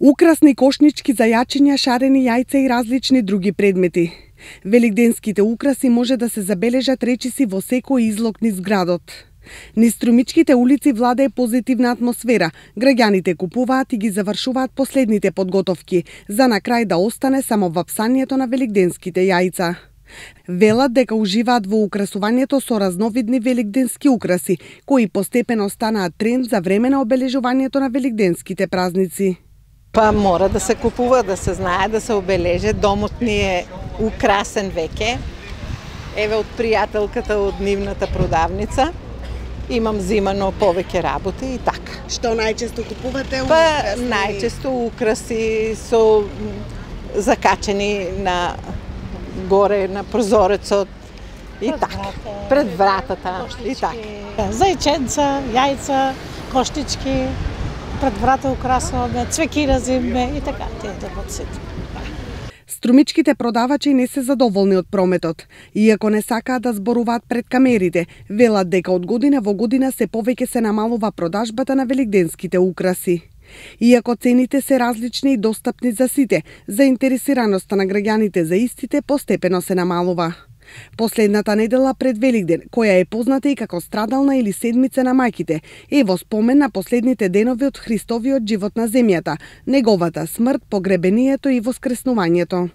Украсни кошнички за јачиња, шарени јајца и различни други предмети. Великденските украси може да се забележат речиси во секој излог низ градот. Низ Струмичките улици владее позитивна атмосфера. Граѓаните купуваат и ги завршуваат последните подготовки, за на крај да остане само вапсанието на великденските јајца. Велат дека уживаат во украсувањето со разновидни великденски украси, кои постепено станаат тренд за време на обележувањето на великденските празници. Па мора да се купува, да се знае, да се обележе. Домот ни е украсен веќе. Еве од пријателката од нивната продавница. Имам зимано повеќе работи и така. Што најчесто купувате? Па најчесто украси со закачени на горе на прозорецот и така. Пред вратата и така. Зајченца, јајца, коштички, пред врата украсуваме, цвеки разиме и така, тие доброците. Струмичките продавачи не се задоволни од прометот. Иако не сакаат да зборуваат пред камерите, велат дека од година во година се повеќе се намалува продажбата на великденските украси. Иако цените се различни и достапни за сите, заинтересираноста на граѓаните за истите постепено се намалува. Последната недела пред Великден, која е позната и како страдална или седмица на мајките, е во спомен на последните денови од Христовиот живот на земјата, неговата смрт, погребението и воскреснувањето.